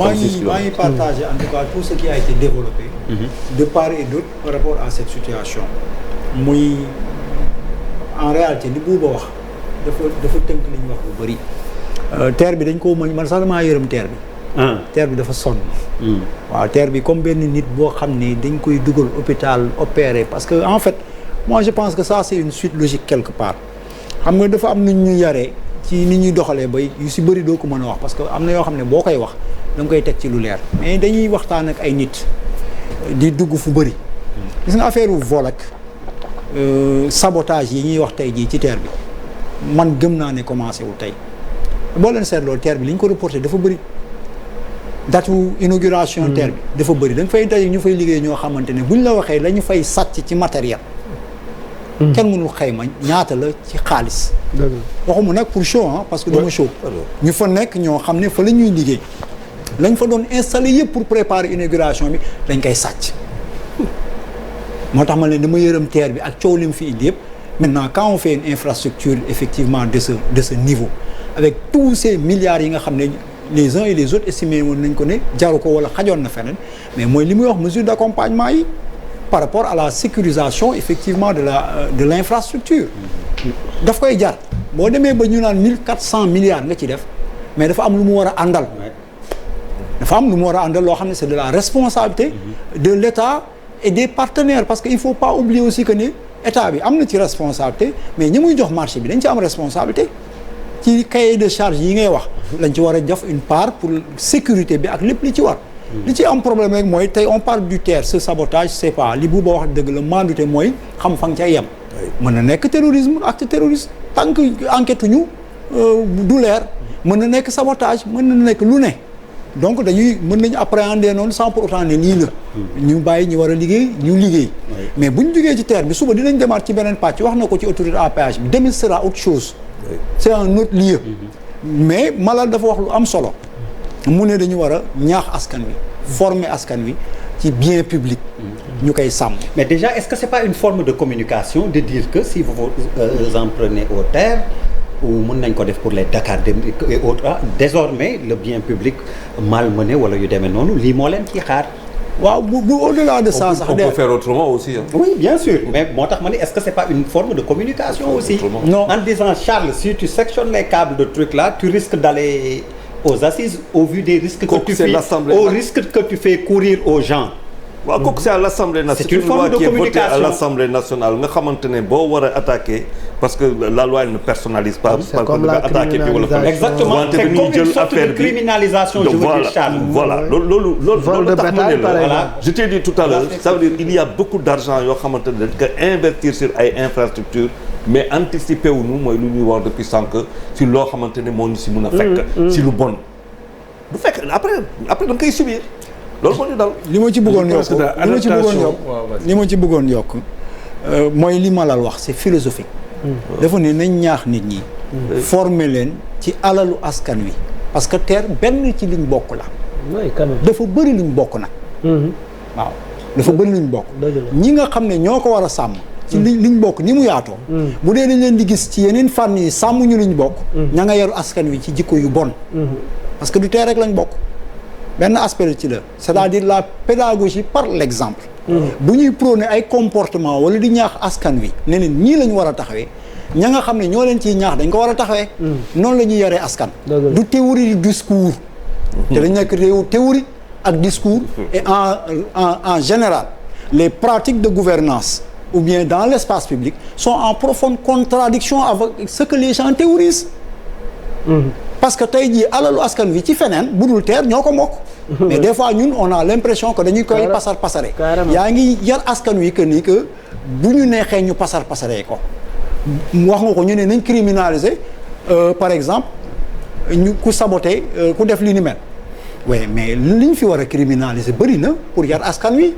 maa ngi partagé en tout cas tout ce qui a été développé de part et d'autre par rapport à cette situation muy en réalité li buuba wax dafa tënk li ñu wax bu bëri terre bi dañ ko man sax damaa yërëm terre bi terre bi dafa sonn waaw terre bi comme benn nit boo xam ne dañ koy dugal hôpital opéré parce que en fait moi je pense que ça c'est une suite logique quelque part xam nga dafa am nu ñu yaree ci ni ñuy doxalee bay yu si bëri doo ko mën a wax parce que am na yoo xam ne boo koy wax da nga koy teg ci lu leer mais dañuy waxtaan ak ay nit di dugg fu bëri gis nga affaire u vol ak sabotage yi ñuy wax tey jii ci terre bi man gëm naa ne commencé wul tey boo leen seetloo terre bi li ñu ko reporté dafa bëri datu inauguration terre bi dafa bëri da nga fay daje ñu fay liggéey ñoo xamante ne buñ la waxee la ñu fay sàcc ci matériel kenn mënul xayma ñaata la ci xaalis waxuma nag pour show parce que dama show ñu fa nekk ñoo xam ne fa la ñuy liggéey lañ fa doon installé yëpp pour préparer inauguration bi dañ koy sàcc moo tax ma leen dama yërëm terre bi ak coow li mu fi indi yëpp maintenant quand on fait une infrastructure effectivement de ce niveau avec tous ces milliards yi nga xam ne les uns et les autres estimé woon nañ ko ne jaru ko wala xajoon na feneen mais mooy li muy wax mesure d'accompagnement yi par rapport à la sécurisation effectivement de l'infrastructure daf koy jar boo demee ba ñu naan 1400 milliards nga ci def mais dafa am lu mu war a àndal dafa am lu mu war a àndal loo xam ne c'est de la responsabilité de l'État et des partenaires parce que il faut pas oublier aussi que ne État bi am na ci responsabilité mais ñi muy jox marché bi dañ ci am responsabilité ci cahier de charge yi ngay wax lañ ci war a def une part pour sécurité bi ak lépp li ci war li ci am problème rek mooy tey on parle du terre ce sabotage c'est pas li bu ba wax dëgg la mandute mooy xam fa nga cay yem mën na nekk terrorisme acte terroriste tant que enquête ñu du leer mën na nekk sabotage mën na nekk lu ne donc dañuy mën nañu appréhender noonu sans pour autant ne nii la ñu bàyyi ñu war a liggéey ñu liggéey mais bu ñu jógee ci terre bi suba dinañ demaat ci beneen pàcc wax na ko ci autorité à péage bi demain sera autre chose c'est un autre lieu mais Malal dafa wax lu am solo mu ne dañu war a ñaax askan wi former askan wi ci bien public ñu koy sàmm mais déjà est-ce que c'est pas une forme de communication de dire que si vous en prenez aux terres ou mën nañ ko def pour les Dakar Dem et autres désormais le bien public malmené wala yu demee noonu lii moo leen ciy xaar waaw bu au-delà de ça sax on peut faire autrement aussi oui bien sûr mais moo tax ma ne est-ce que c'est pas une forme de communication aussi non en disant Charles si tu sectionnes les câbles de trucs là tu risques d'aller aux assises au vu des risques que tu fais au risque que tu fais courir aux gens waaw kooku c'est à l'Assemblée nationale c'est une forme de communication à l'Assemblée nationale nga xamante ne boo war a attaquer parce que la loi elle ne personnalise pas c'est comme la criminalisation exactement c'est comme une sorte de criminalisation je veux dire Charles voilà loolu tax ma ne la voilà je t'ai dit tout à l'heure ça veut dire il y a beaucoup d'argent yoo xamante ne dañ ko investir sur ay infrastructures mais anticiper wu ñu mooy lu ñuy wax depuis sànq si loo xamante ne moo ñu si mën a fekk si lu bon du fekk après da nga koy subir loolu moo ñu dal li ma ci bëggoon yokk mooy li Malal wax c'est philosophique dafa ne nañ ñaax nit ñi former leen ci alalu askan wi parce que terre benn ci liñ bokk la dafa bëri liñ bokk nag waaw dafa bëri liñ bokk ñi nga xam ne ñoo ko war a sàmm ci liñ bokk ni mu yaatoo bu dee dañ leen di gis ci yeneen fànn yi sàmm ñu liñ bokk ña nga yaru askan wi ci jikko yu bon parce que du terre rek lañ bokk benn aspect ci la c'est-à-dire la pédagogie par l'exemple bu ñuy prôner ay comportement wala di ñaax askan wi ne leen ñii la ñu war a taxawee ña nga xam ne ñoo leen ciy ñaax dañ ko war a taxawee noonu la ñuy yaree askan du théorie du discours te dañ nekk réew théorie ak discours et en général les pratiques de gouvernance ou bien dans l'espace public sont en profonde contradiction avec ce que les gens théorisent parce que tey jii alalu askan wi ci feneen budul teer ñoo ko mbokk mais des fois ñun on a l'impression que dañuy koy pasare yaa ngi yar askan wi que ni que bu ñu neexee ñu pasaree ko wax nga ko ñu ne nañ criminaliser par exemple ñu ku saboter ku def li ni mel oui mais liñ fi war a criminaliser bëri na pour yar askan wi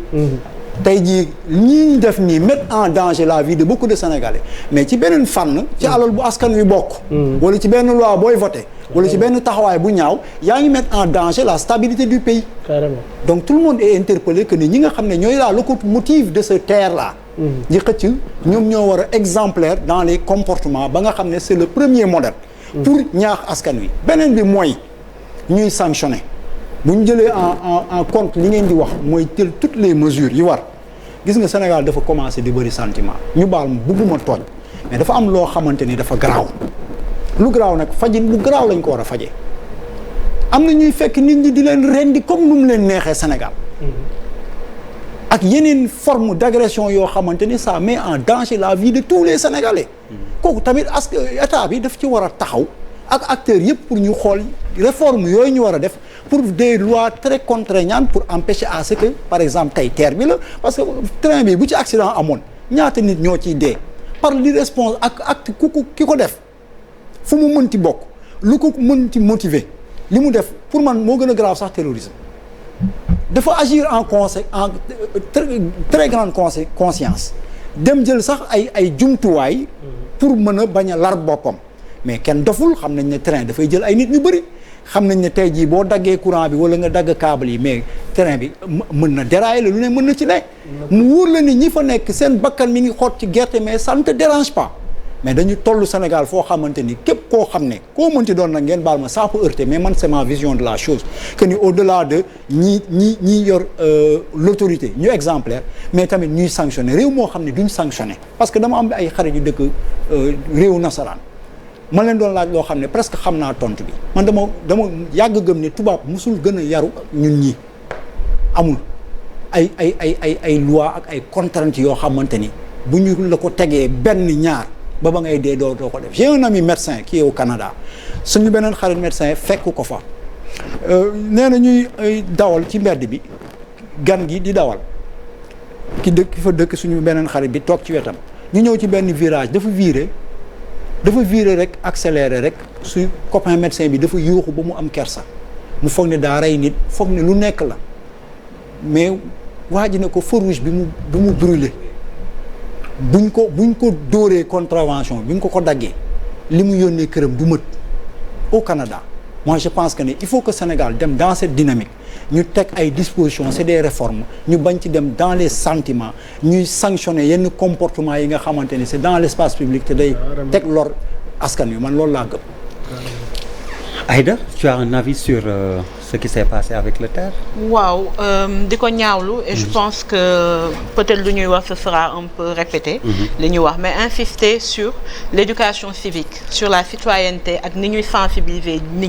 tey jii ñii def nii mettre en danger la vie de beaucoup de Sénégalais mais ci beneen fànn ci alal bu askan wi bokk wala ci benn loi booy voter wala ci benn taxawaay bu ñaaw yaa ngi mettre en danger la stabilité du pays carrément donc tout le monde est interpellé que ni ñi nga xam ne ñooy la locomotive de ce terre là di xëcc ñoom ñoo war a exemplaire dans les comportements ba nga xam ne c'est le premier modèle pour ñaax askan wi beneen bi mooy ñuy sanctionner bu ñu jëlee en compte li ngeen di wax mooy jël toutes les mesures yi war gis nga Sénégal dafa commencé di bëri sentiment ñu baal ma bugguma tooñ mais dafa am loo xamante ni dafa garaaw lu garaaw nag fajin bu garaaw lañ ko war a fajee am na ñuy fekk nit ñi di leen rendi comme nu mu leen neexee Sénégal ak yeneen forme d'agression yoo xamante ni ça met en danger la vie de tous les Sénégalais kooku tamit état bi daf ci war a taxaw ak acteurs yëpp pour ñu xool réforme yooyu ñu war a def pour des lois très contraignantes pour empêcher à ce que par exemple tey terre bi la parce que train bi bu ci accident amoon ñaata nit ñoo ciy dee par l'irresponsable ak acte ki ko def fu mu mënti bokk lu ko mënti motiver li mu def pour man moo gën a grave sax terrorisme dafa agir en très grande conscience dem jël sax ay jumtuwaay pour mën a bañ a lar boppam mais kenn doful xam nañ ne train dafay jël ay nit ñu bëri xam nañ ne tey jii boo daggee courant bi wala nga dagg câble yi mais train bi mën na dérailler la lu ne mën na ci ne mu wóor la ni ñi fa nekk seen bakkan mi ngi xoot ci gerte mais ça ne te dérange pas mais dañu toll Sénégal foo xamante ni képp koo xam ne koo mënti doon nag ngeen baal ma ça peut heurter mais man c'est ma vision de la chose que ni au-delà de ñi yor l'autorité ñu exemplaire mais tamit ñuy sanctionner réew moo xam ne duñ sanctionner parce que dama am ay xarit yu dëkk réewu nasaraan man leen doon laaj loo xam ne presque xam naa tontu bi man dama yàgg gëm ne tubaab musul gën a yaru ñun ñi amul ay loi ak ay contraintes yoo xamante ni bu ñu la ko tegee benn ñaar ba ngay dee doo ko def. J'ai un ami médecin qui est au Canada suñu beneen xarit médecin fekk ko fa nee na ñuy dawal ci mbedd bi gan gi di dawal ki fa dëkk suñu beneen xarit bi toog ci wetam ñu ñëw ci benn virage dafa viré rek accéléré rek su copain médecin bi dafa yuuxu ba mu am kersa mu foog ne daa rey nit foog ne lu nekk la mais waa ji ne ko feu rouge bi mu brûlé buñ ko dóoree contravention bi ñu ko daggee li mu yónnee këram du mët au Canada. Moi je pense que ne il faut que Sénégal dem dans cette dynamique ñu teg ay dispositions c'est des réformes ñu bañ ci dem dans les sentiments ñuy sanctionner yenn comportement yi nga xamante ne c'est dans l'espace public te day teg lor askan wi man loolu laa gëm. Aïda, tu as un avis sur ce qui s'est passé avec le TER? waaw di ko ñaawlu et je pense que peut-être lu ñuy wax ce sera un peu répété li ñuy wax mais insister sur l'éducation civique sur la citoyenneté ak ni ñuy sensibiliser nit